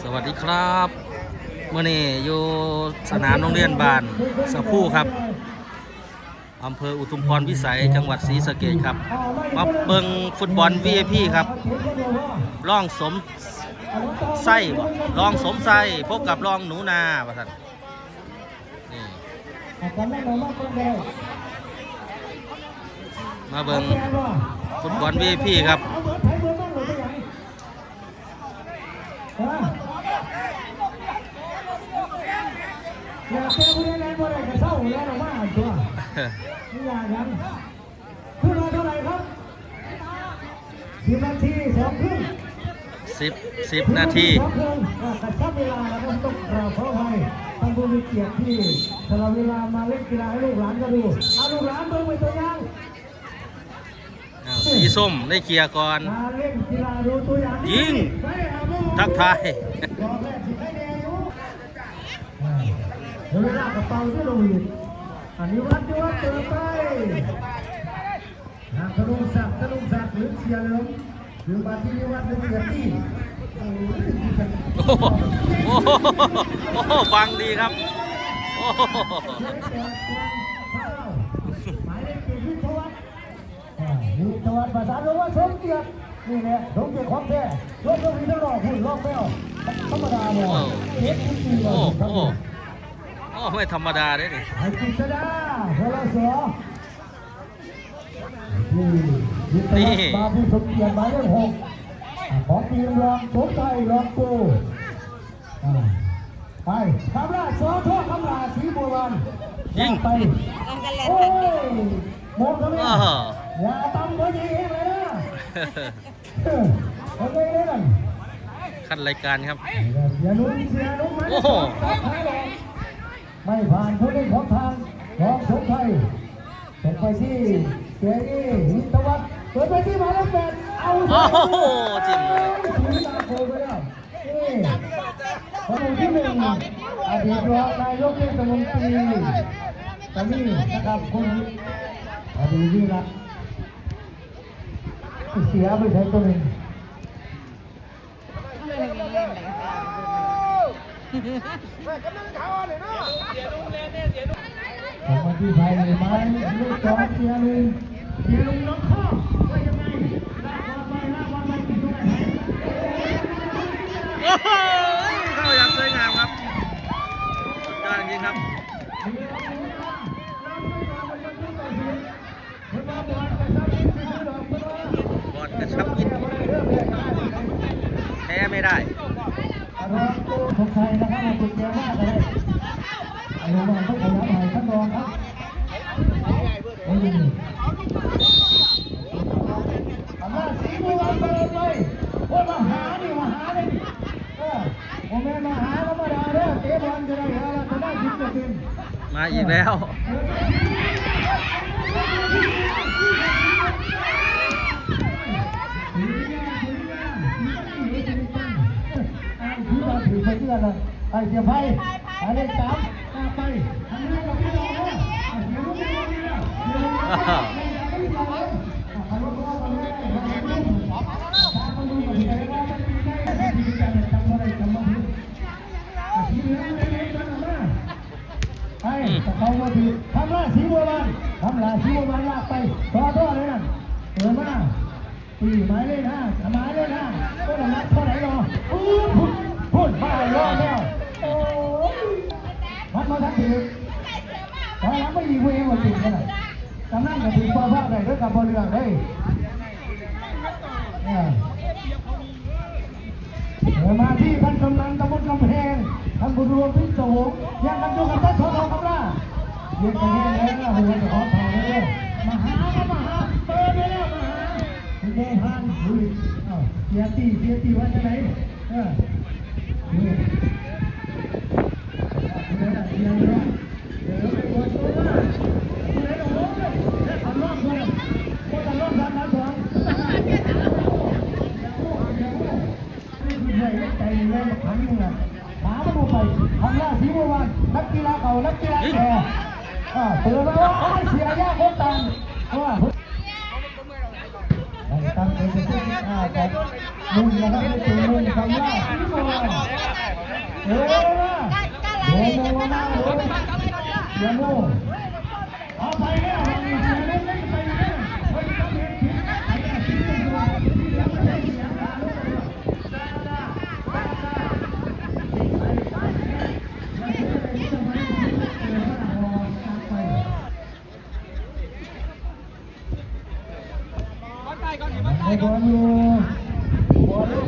สวัสดีครับเมื่อนี้อยู่สนามโรงเรียนบ้านสะพูครับอำเภออุทุมพรพิสัยจังหวัดศรีสะเกษครับมาเบิ่งฟุตบอล VIP ครับร่องสมไส้บ่ร่องสมไส้พบกับร่องหนูนาประทันนี่มาเบิ่งฟุตบอล VIP ครับอยากแก้ผู้ใดแรงบ่ได้ก็เศร้าแล้วนะว่าตัวนี่อย่างนั้นผู้รอเท่าไหร่ครับ10 นาที2 ครึ่ง10 นาที2 ครึ่งกระชับเวลาแล้วก็ต้องกราบขออภัยท่านผู้มีเกียรติที่สละเวลามาเล่นกีฬาให้ลูกหลานก็ดูเอาลูกหลานเบิ่งเป็นตัวอย่างสีส้มได้เคลียร์ก่อนมาเล่นกีฬาดูตัวอย่างยิงทักทายเวลากระเป๋าที่เราอยู่อันนี้วัดที่วัดเติมไปกระดุมสักหรือเชียร์เหลืองหรือบัตรที่วัดเป็นเกียรติโอ้โหฟังดีครับโอ้หมายเลขเป็นวิทยวัฒน์ภาษาโลว่าสมเกียรตินี่แหละสมเกียรติของแท้รถต้องมีตลอดหุ่นรอบแล้วธรรมดาเนี่ยเอ็กซ์ทุกทีเลยโอ้ไม่ธรรมดาเลยนี่ไอ้กิษดาพลสนี่มาผู้สมเกียรติหมายเลข6ของทีมรองสมไทยรองปูไปคำราชโทษคำราศรีบัววันยิงไปโอ้ยโมกเลยอย่าตำหัวยิงเลยนะโอเคเลยกันขั้นรายการครับเสียนุ่มโอ้โหไม่ผ่านผู้เล่นของทางรองสมไทยส่งไปที่เสียอี้หินตะวันเปิดไปที่หมายเลข8เอาโอ้โหจิ้มเลยสีตาโคไปแล้วนี่คนที่1อดีตรองนายกเทศมนตรีตอนนี้นะครับคุณอดีตนี่ละเสียไปใช้ตัวหนึ่งผมมาที่ไทยเลยไหมลูกจอเสียลุงน้องข้อว่ายังไงลากวันไปติดตรงไหนโอ้โหเข้าอย่างสวยงามครับสุดยอดจริงครับบอลกระชับยิดแพ้ไม่ได้คนไทยนะครับมาติดเยอะมากเลยไอ้โรงพยาบาลต้องขยับหน่อยท่านรองครับโอ้ยทำหน้าสีบัววันไปเลยว่ามาหาเลยโอ้แม่มาหาแล้วมาด่าเด้อเตะบอลจะได้อะไรจะได้10%มาอีกแล้วถือไปเพื่อนเลยไอ้เสียไฟหมายเลข3ไปทำให้เราไม่รอเลยเสียลูกไม่รอเลยไอ้เขามาถือทำลายสีบัวบานลากไปต่อเลยนั่นเปิดมาปีหมายเลข5ก็ต้องนับเท่าไหร่รอพูดบ้ารอแล้วโอ้ยวัดมาทั้งทีตอนหลังไม่มีเวรมาจริงกันเลยจำนั่งกับถึงพ่อได้ด้วยกับบอลเรือได้มาที่ท่านกำนันตำบลกำแพงท่านบุญรวมพิศวงยังกันอยู่กับท่านชนเราครับล่ะเรียกกันแล้วหัวจะขอผ่านเลยมาหาเปิดไปแล้วมาหาคุณเดชานดูเสียตีว่าจะไหนนี่หามาดูไปทำหน้าสีบัววันนักกีฬาเก่านักกีฬาแก่เตือนว่าเสียยากโคตรตันว่าตั้งเป็นผู้ที่กับลุงนะครับเป็นลุงคำว่าสีบัววัน เออโอ้โหมาเดี๋ยวโม่เอาไปแล้วเสียเล่นไปแล้วเฮ้ยต้องเห็นผิดไอ้เนี่ยผิดเป็นตัวที่ยังไม่ได้เสียงานเลยไอ้บอลอยู่บอลลูก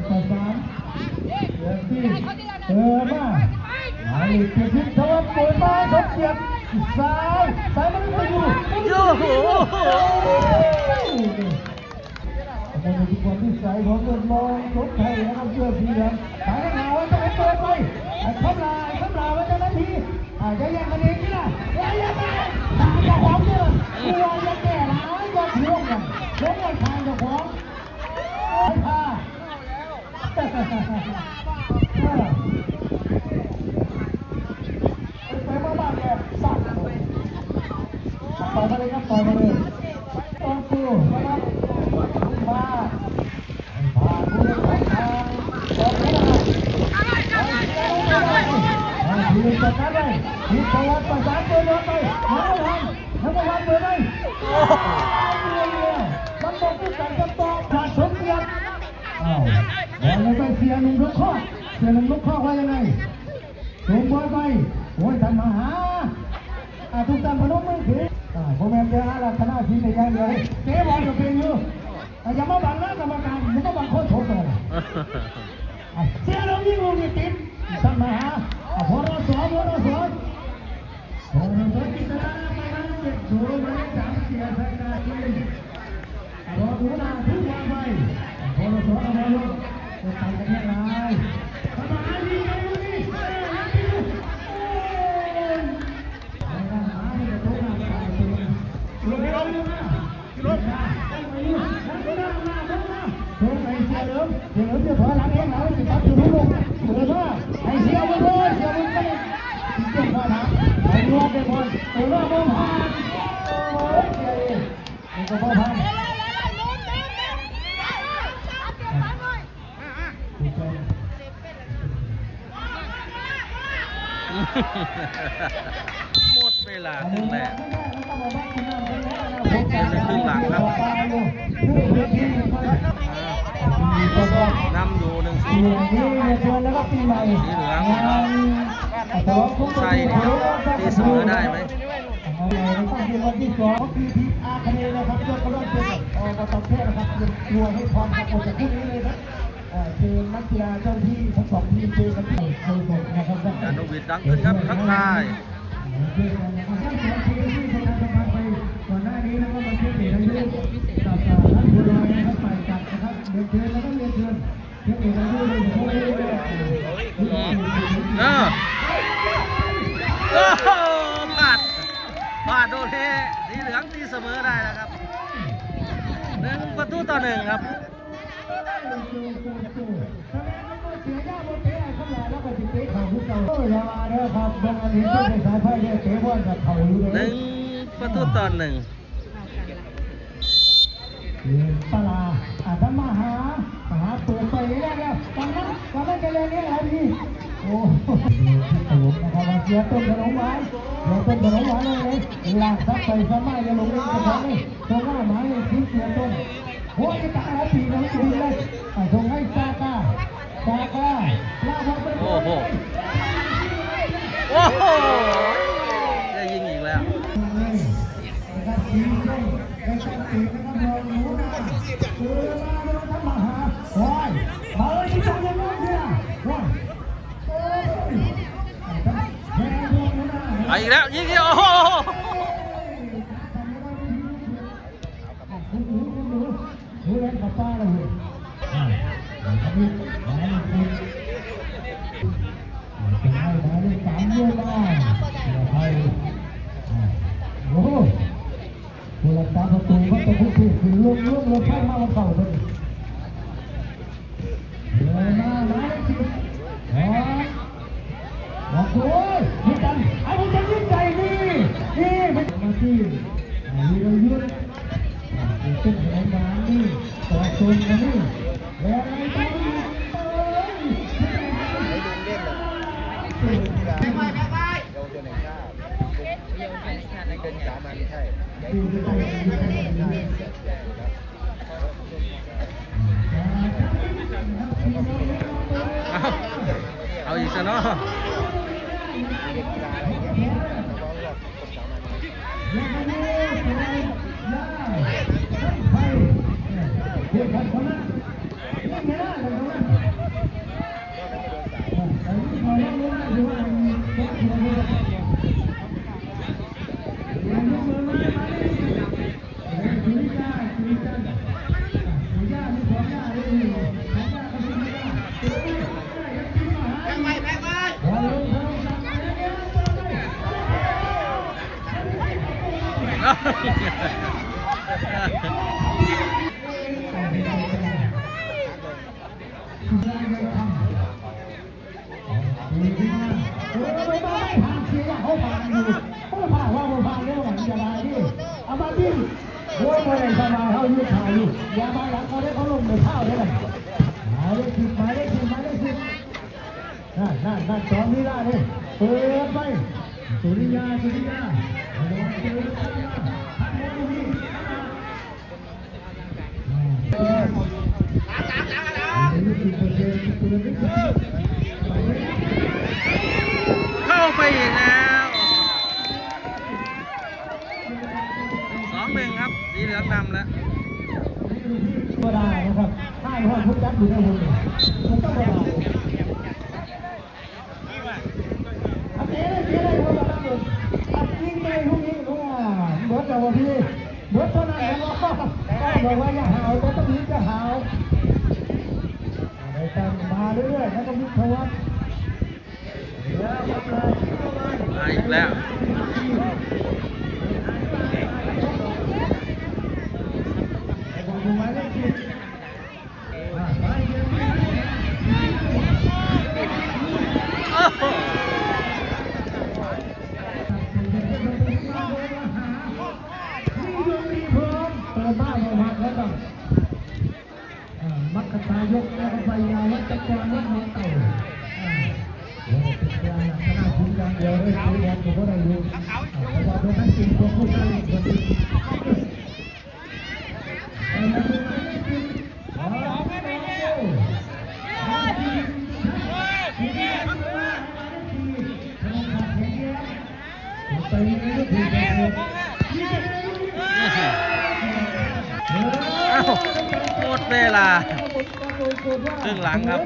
ประสานเดี๋ยวที่มาหายเกียรติทวัฒน์ปุ๋ยมาสมเกียรติซ้ายมันไปอยู่โอ้โหเป็นทุกคนที่ใส่ของเงินมองทุกไทยนะครับเพื่อพี่เลี้ยงหายหนาวจะให้เปิดไปไอ้ข้ามลาไว้เจ้าหน้าที่จะแย่งกันเองนี่แหละแย่งกันทางเจ้าของเนี่ยกลัวจะแก่หนาวจะท่วงกันท่วงกันทางเจ้าของไปบ้านเนี่ยสั่งต่อมาเลยครับต่อมาเลยต้องกูนะครับมาผ่านผู้เล่นของทางต่อไปทีมจัดการเลยทีมตะวันประสานตัวไปทั้งวันเปิดเลยมันบอกที่การจะต่อขาดสมเกียรติบอลเลยไปเสียหนุ่มลูกข้อเสียหนุ่มลูกข้อว่ายังไงส่งบอลไปโอ้ยทำมาหาทุกท่านพนมมือถือผมแม่เจ้าละคณะทีมในยังเลยเจ๊บอลจะเป็นอยู่อย่ามาบังนะกรรมการอย่ามาบังโค้ชโถเลยเสียลงยิงลงติดทำมาหาพอเราสอนโอ้โหกิจการไปนั้นเจ็บโดนมาสามเสียใส่การที่รอดูหน้าทุกวันไปพอเราสอนเอาลงจะทำกันยังไงทำมาดีไงดูนี่โดนไอ้เสียเหลิมจะถอยหลังเองแล้วจะตัดจุดลงเปิดว่าไอ้เสียมันเลยเสียมันก็เจ็บพอนะไอ้รอดเป็นคนเปิดว่าบอลผ่านโอ้ยเสียเองมันก็บอลผ่านหมดเวลาครึ่งแรกในครึ่งหลังครับนำอยู่1-0สีเหลืองใส่นี่ตีเสมอได้ไหมวันที่2คือทีอาคเนนะครับยกกำลังเจอกับประเทศนะครับรวมให้พร้อมกันหมดจากคู่นี้เลยนะเจอนักกีฬาเจ้าที่ทั้งสองทีมเจอกันที่เคยบอกนะครับอนุวิทย์ดังขึ้นครับทักทายก่อนหน้านี้นะครับมาเชื่อเด็กอายุกับท่านผู้ร้อยนะครับฝ่ายจัดนะครับเรียนเชิญแล้วก็เรียนเชิญเชื่อเด็กอายุเลยโอ้โหพลาดโดนเทสีเหลืองตีเสมอได้แล้วครับ1-1ครับ1-1ปลาทำมาหาเปิดไปแล้วตอนนั้นจะเล่นนี่อะไรพี่โอ้ตลกนะครับเสียต้นขนมหวานเลยหลักซับไปซับมาจะลงเล่นกันเลยตรงหน้าหมายเลยทิ้งเสียต้นโอ้ยตาแล้วปีนั้นดีเลยส่งให้ซาก้าลากมาไปโอ้โหจะยิงอีกแล้วไปอีกแล้วยิงโอ้โหผู้รักษาประตูก็จะพูดถึงลูกไพ่มาวันเสาร์เลยมาสิบอกโอ้ยยิ่งกันไอ้พวกจะยิ่งใจนี่มันมาที่มีเราเยอะเส้นแหวนนี่ต่อชนกันนี่แล้วไอ้ตัวนี้ เป็นสามัญใช่ เอาอีกซะเนาะ เด็กกีฬาอะไรเงี้ยน้องๆแบบคนสามัญ นั่นจอมนี้ได้เลยเปิดไปสุริยาเข้าไปอีกแล้ว2-1ครับสีเหลืองนำแล้ว ก็ได้นะครับให้ห้องพุทธจักรอยู่ในหุ่นมันก็ได้อันนี้ได้พวกเราตั้งหมดอันยิ่งใหญ่พวกนี้รู้ว่าเบิร์ดเราพี่เบิร์ดเท่านั้นเองว่าบอกว่าอย่าหาวแต่ต้องมีจะหาวได้ตามมาเรื่อยๆแล้วก็มีทวัตมาอีกแล้วโอ้โหมัคคทายกแล้วก็ไปยาวัจกรวัดหนองเต่าคณะคุณการเดียวได้คุยกันอยู่ก็ได้อยู่แต่ว่าโดยทั้งจริงตัวผู้ชายคนนี้ไปนี่ก็ถือเป็น เอ้าหมดเวลาครึ่งหลังครับ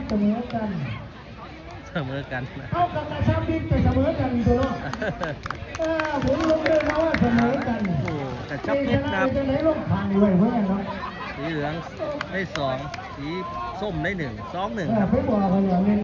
เสมอกัน เอากับนาชาบินไปเสมอกันอีกตัวเนาะผมลงเรื่องแล้วว่าเสมอกัน โอ้โหกระชับนิดนะครับ จะไหนลงผ่านด้วยเพื่อนเนาะ สีเหลืองได้2สีส้มได้1 2-1ครับ ไม่บอกกันอย่างนี้